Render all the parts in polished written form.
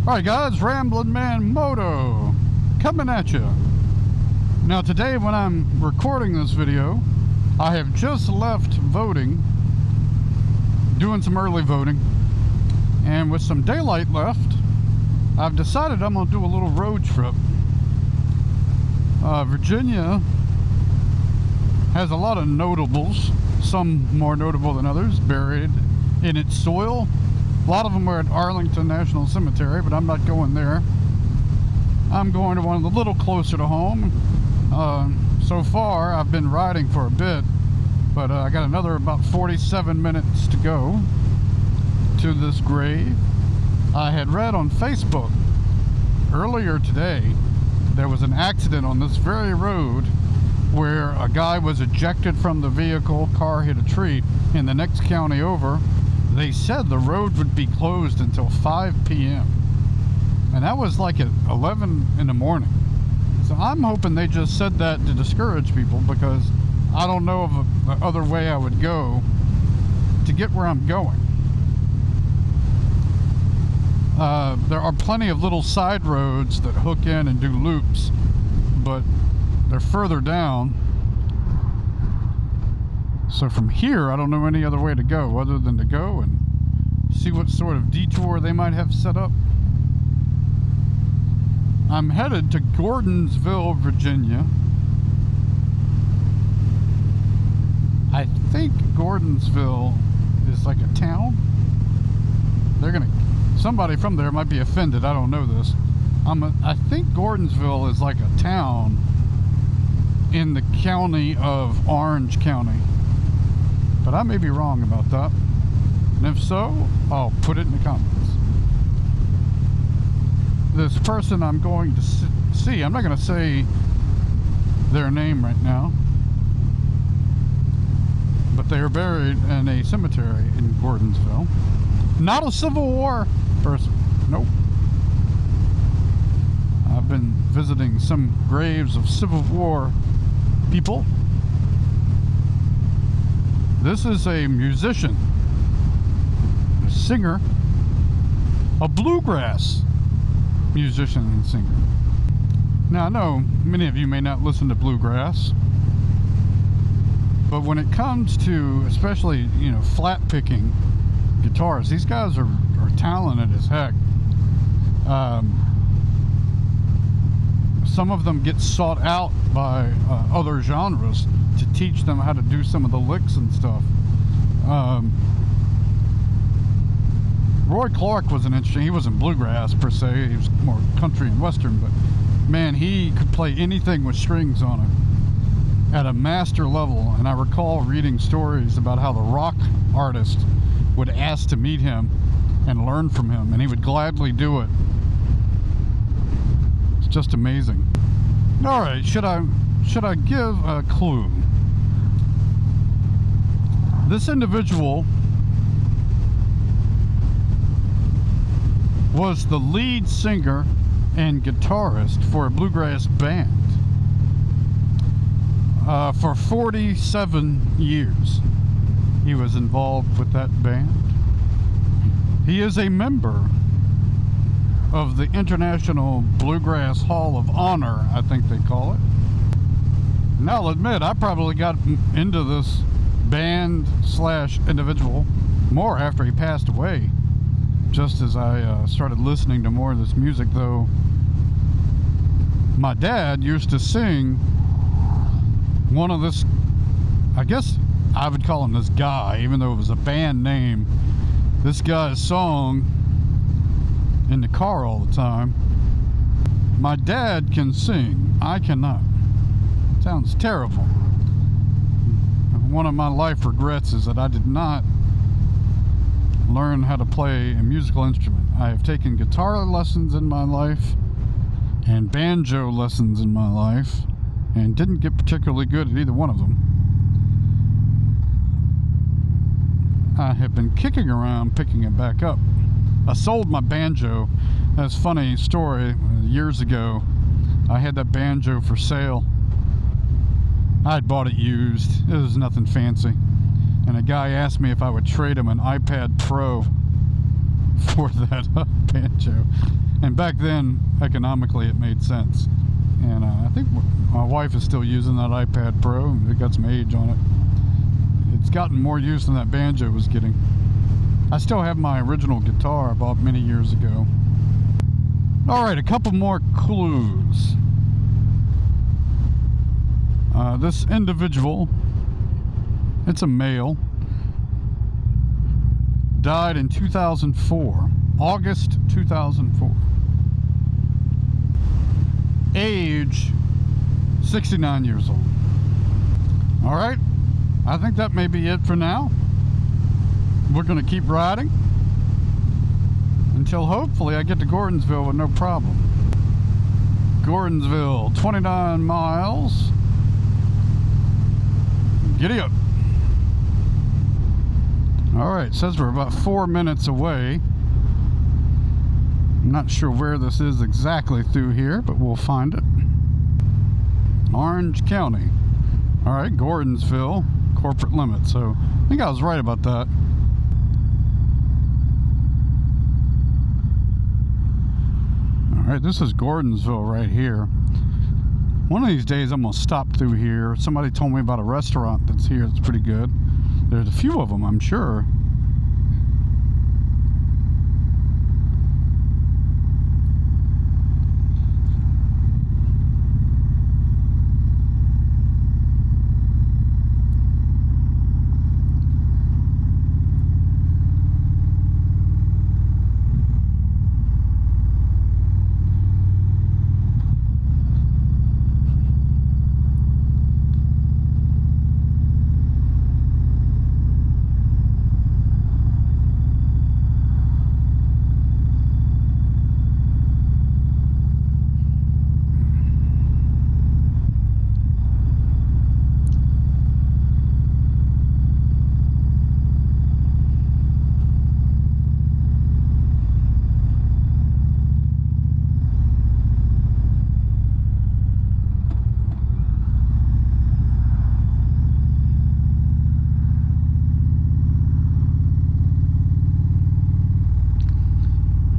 Alright guys, Ramblin' Man Moto coming at you. Now today when I'm recording this video, I have just left voting, doing some early voting, and with some daylight left, I've decided I'm going to do a little road trip. Virginia has a lot of notables, some more notable than others, buried in its soil. A lot of them are at Arlington National Cemetery, but I'm not going there. I'm going to one a little closer to home. So far, I've been riding for a bit, but I got another about 47 minutes to go to this grave. I had read on Facebook earlier today there was an accident on this very road where a guy was ejected from the vehicle, car hit a tree in the next county over. They said the road would be closed until 5 p.m. and that was like at 11 in the morning. So I'm hoping they just said that to discourage people, because I don't know of the other way I would go to get where I'm going. There are plenty of little side roads that hook in and do loops, but they're further down. So from here, I don't know any other way to go other than to go and see what sort of detour they might have set up. I'm headed to Gordonsville, Virginia. I think Gordonsville is like a town. Somebody from there might be offended. I don't know this. I think Gordonsville is like a town in the county of Orange County. But I may be wrong about that. And if so, I'll put it in the comments. This person I'm going to see, I'm not going to say their name right now, but they are buried in a cemetery in Gordonsville. Not a Civil War person. Nope. I've been visiting some graves of Civil War people. This is a musician, a singer, a bluegrass musician and singer. Now I know many of you may not listen to bluegrass, but when it comes to especially, flat picking guitars, these guys are talented as heck. Some of them get sought out by other genres to teach them how to do some of the licks and stuff. Roy Clark was he wasn't bluegrass per se, he was more country and western, but man, he could play anything with strings on it at a master level. And I recall reading stories about how the rock artist would ask to meet him and learn from him, and he would gladly do it. It's just amazing. All right, should I give a clue? This individual was the lead singer and guitarist for a bluegrass band for 47 years. He was involved with that band. He is a member of the International Bluegrass Hall of Honor, I think they call it. Now I'll admit, I probably got into this band / individual more after he passed away, just as I started listening to more of this music. Though my dad used to sing one of this, I guess I would call him this guy, even though it was a band name, this guy's song in the car all the time. My dad can sing, I cannot. Sounds terrible. One of my life regrets is that I did not learn how to play a musical instrument. I have taken guitar lessons in my life and banjo lessons in my life, and didn't get particularly good at either one of them. I have been kicking around picking it back up. I sold my banjo. That's a funny story. Years ago, I had that banjo for sale. I had bought it used. It was nothing fancy. And a guy asked me if I would trade him an iPad Pro. for that banjo. And back then, economically, it made sense. And I think my wife is still using that iPad Pro. It got some age on it. It's gotten more use than that banjo was getting. I still have my original guitar I bought many years ago. Alright, a couple more clues. This individual, it's a male, died in 2004, August 2004. Age, 69 years old. Alright, I think that may be it for now. We're going to keep riding until hopefully I get to Gordonsville with no problem. Gordonsville, 29 miles. Giddy up. Alright, says we're about 4 minutes away. I'm not sure where this is exactly through here, but we'll find it. Orange County. Alright, Gordonsville, corporate limit. So I think I was right about that. Alright, this is Gordonsville right here. One of these days I'm going to stop through here. Somebody told me about a restaurant that's here that's pretty good. There's a few of them, I'm sure.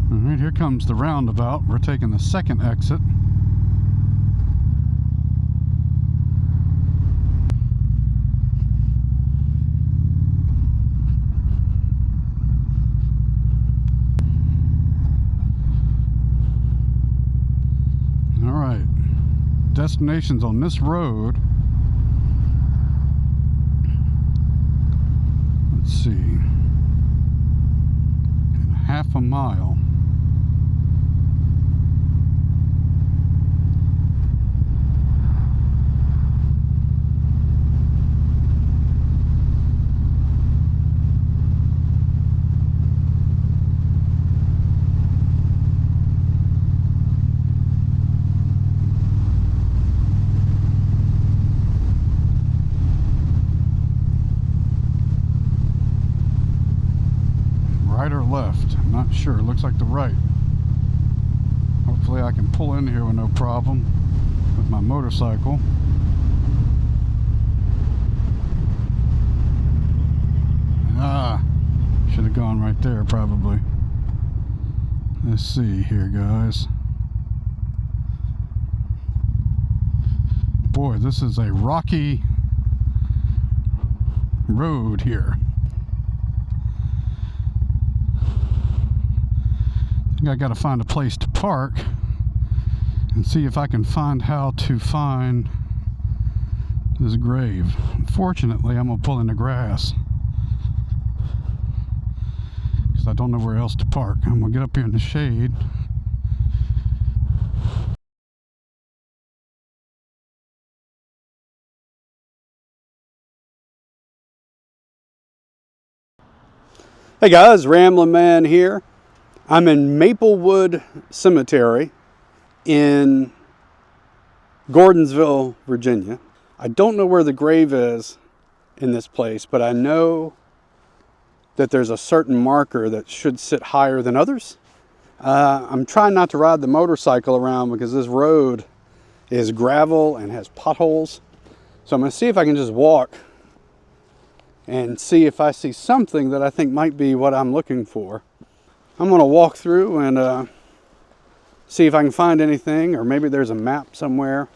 Alright, here comes the roundabout. We're taking the second exit. Alright, destination's on this road. Let's see, half a mile. Right or left? I'm not sure. Looks like the right. Hopefully I can pull in here with no problem with my motorcycle. Should have gone right there probably. Let's see here, guys. Boy, this is a rocky road here. I think I gotta find a place to park and see if I can find how to find this grave. Unfortunately, I'm gonna pull in the grass because I don't know where else to park. I'm gonna get up here in the shade. Hey guys, Ramblin' Man here. I'm in Maplewood Cemetery in Gordonsville, Virginia. I don't know where the grave is in this place, but I know that there's a certain marker that should sit higher than others. I'm trying not to ride the motorcycle around because this road is gravel and has potholes. So I'm going to see if I can just walk and see if I see something that I think might be what I'm looking for. I'm going to walk through and see if I can find anything, or maybe there's a map somewhere.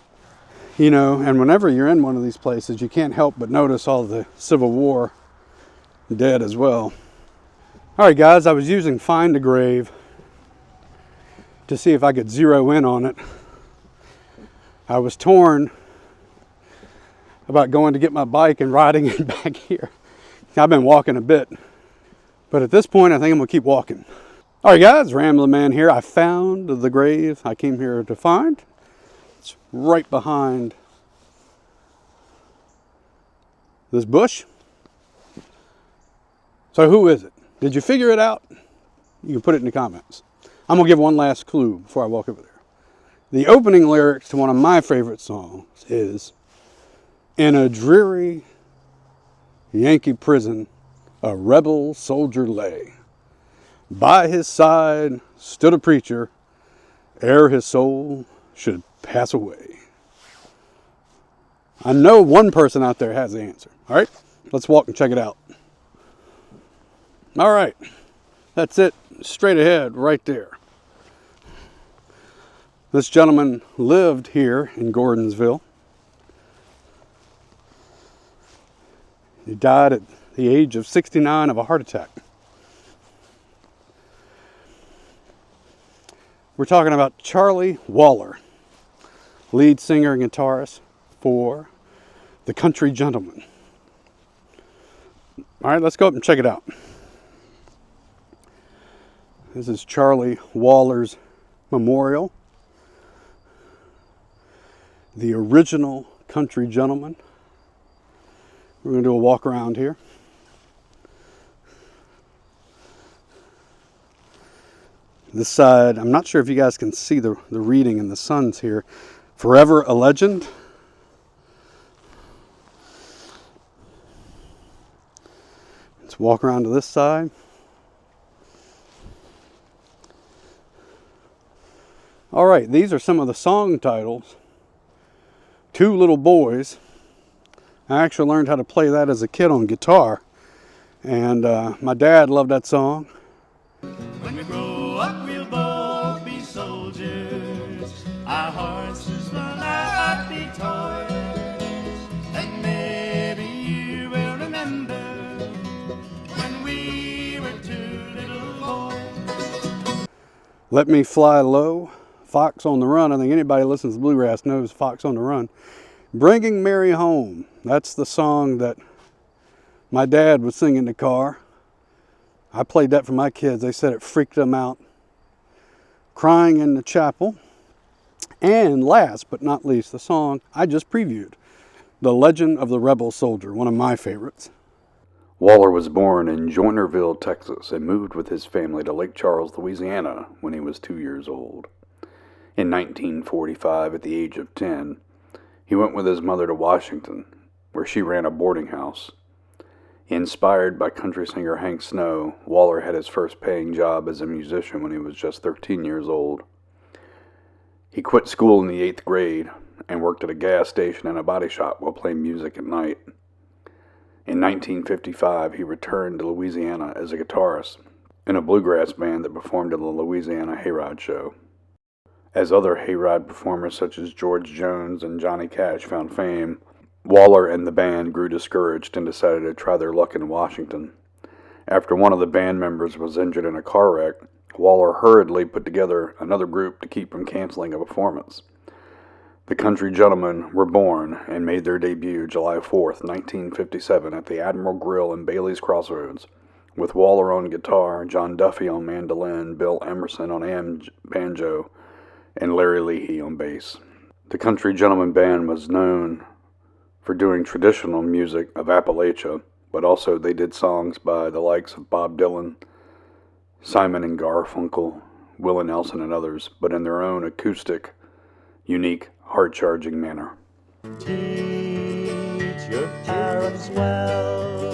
You know, and whenever you're in one of these places, you can't help but notice all the Civil War dead as well. All right, guys, I was using Find a Grave to see if I could zero in on it. I was torn about going to get my bike and riding it back here. I've been walking a bit, but at this point, I think I'm gonna keep walking. All right, guys, Rambling Man here. I found the grave I came here to find. It's right behind this bush. So who is it? Did you figure it out? You can put it in the comments. I'm going to give one last clue before I walk over there. The opening lyrics to one of my favorite songs is, "In a dreary Yankee prison, a rebel soldier lay. By his side stood a preacher, ere his soul should pass away." I know one person out there has the answer. All right, let's walk and check it out. All right, that's it, straight ahead right there. This gentleman lived here in Gordonsville. He died at the age of 69 of a heart attack. We're talking about Charlie Waller, lead singer and guitarist for the Country Gentlemen. All right, let's go up and check it out. This is Charlie Waller's memorial. The original Country Gentleman. We're going to do a walk around here. This side, I'm not sure if you guys can see the reading in the suns here. Forever a legend. Let's walk around to this side. All right, these are some of the song titles. Two Little Boys. I actually learned how to play that as a kid on guitar. And my dad loved that song. When we grow up, we'll both be soldiers. Our horses will not be toys. And maybe you will remember when we were two little boys. Let Me Fly Low. Fox on the Run. I think anybody who listens to Bluegrass knows Fox on the Run. Bringing Mary Home. That's the song that my dad would sing in the car. I played that for my kids. They said it freaked them out. Crying in the Chapel. And last but not least, the song I just previewed, The Legend of the Rebel Soldier, one of my favorites. Waller was born in Joinerville, Texas, and moved with his family to Lake Charles, Louisiana when he was 2 years old. In 1945, at the age of 10, he went with his mother to Washington, where she ran a boarding house. Inspired by country singer Hank Snow, Waller had his first paying job as a musician when he was just 13 years old. He quit school in the 8th grade and worked at a gas station and a body shop while playing music at night. In 1955, he returned to Louisiana as a guitarist in a bluegrass band that performed at the Louisiana Hayride Show. As other hayride performers such as George Jones and Johnny Cash found fame, Waller and the band grew discouraged and decided to try their luck in Washington. After one of the band members was injured in a car wreck, Waller hurriedly put together another group to keep from canceling a performance. The Country Gentlemen were born and made their debut July 4th, 1957 at the Admiral Grill in Bailey's Crossroads, with Waller on guitar, John Duffy on mandolin, Bill Emerson on banjo, and Larry Leahy on bass. The Country Gentleman Band was known for doing traditional music of Appalachia, but also they did songs by the likes of Bob Dylan, Simon and Garfunkel, Willie Nelson, and others, but in their own acoustic, unique, hard-charging manner. Teach your parents well,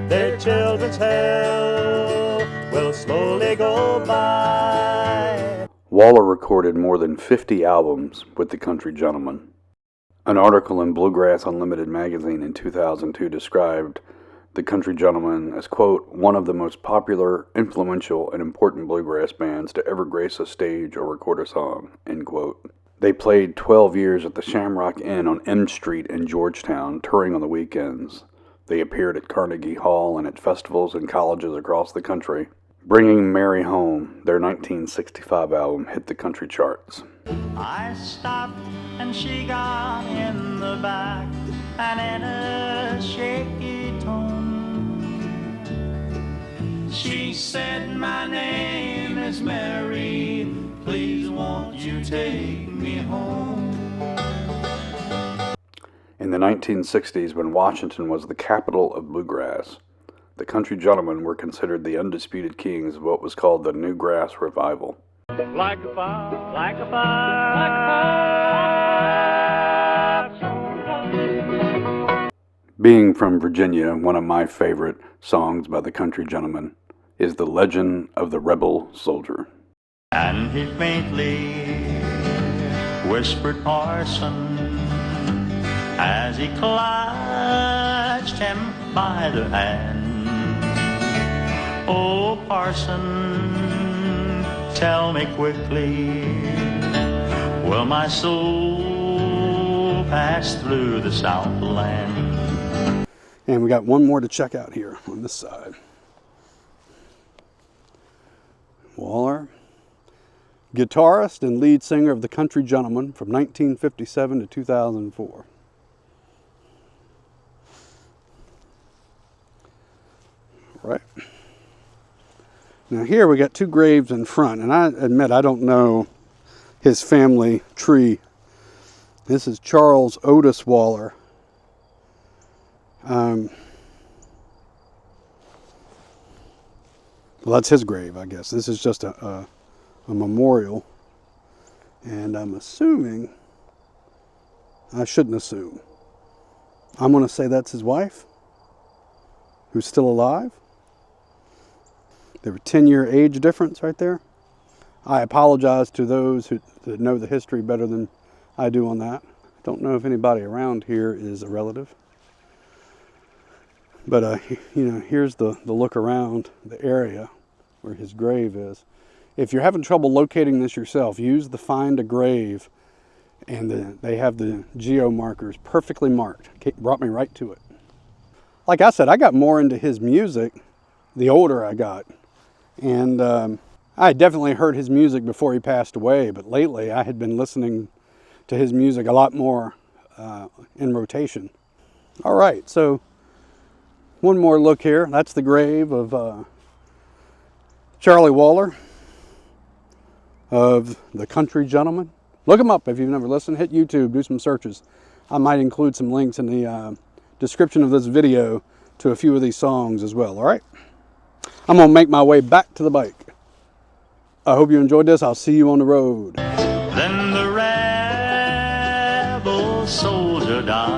their children's hell will slowly go by. Waller recorded more than 50 albums with the Country Gentlemen. An article in Bluegrass Unlimited magazine in 2002 described the Country Gentlemen as, quote, one of the most popular, influential, and important bluegrass bands to ever grace a stage or record a song, end quote. They played 12 years at the Shamrock Inn on M Street in Georgetown, touring on the weekends. They appeared at Carnegie Hall and at festivals and colleges across the country. Bringing Mary Home, their 1965 album, hit the country charts. I stopped and she got in the back, and in a shaky tone she said, "My name is Mary, please won't you take me home." In the 1960s, when Washington was the capital of bluegrass, the Country Gentlemen were considered the undisputed kings of what was called the New Grass Revival. Like a fire, like a fire, like a fire. Being from Virginia, one of my favorite songs by the Country Gentlemen is The Legend of the Rebel Soldier. And he faintly whispered Parson as he clutched him by the hand. "Oh, Parson, tell me quickly, will my soul pass through the Southland?" And we got one more to check out here on this side. Waller, guitarist and lead singer of the Country Gentlemen from 1957 to 2004. Right. Now here we got two graves in front, and I admit I don't know his family tree. This is Charles Otis Waller. Well, that's his grave, I guess. This is just a memorial, and I'm assuming, I shouldn't assume, I'm going to say that's his wife, who's still alive. There were 10-year age difference right there. I apologize to those that know the history better than I do on that. I don't know if anybody around here is a relative. But, you know, here's the look around the area where his grave is. If you're having trouble locating this yourself, use the Find a Grave, and they have the geo markers perfectly marked. It brought me right to it. Like I said, I got more into his music the older I got. And I had definitely heard his music before he passed away, but lately I had been listening to his music a lot more in rotation. All right, so one more look here. That's the grave of Charlie Waller of the Country Gentlemen. Look him up if you've never listened. Hit YouTube, do some searches. I might include some links in the description of this video to a few of these songs as well, all right? I'm going to make my way back to the bike. I hope you enjoyed this. I'll see you on the road. Then the rebel soldier died.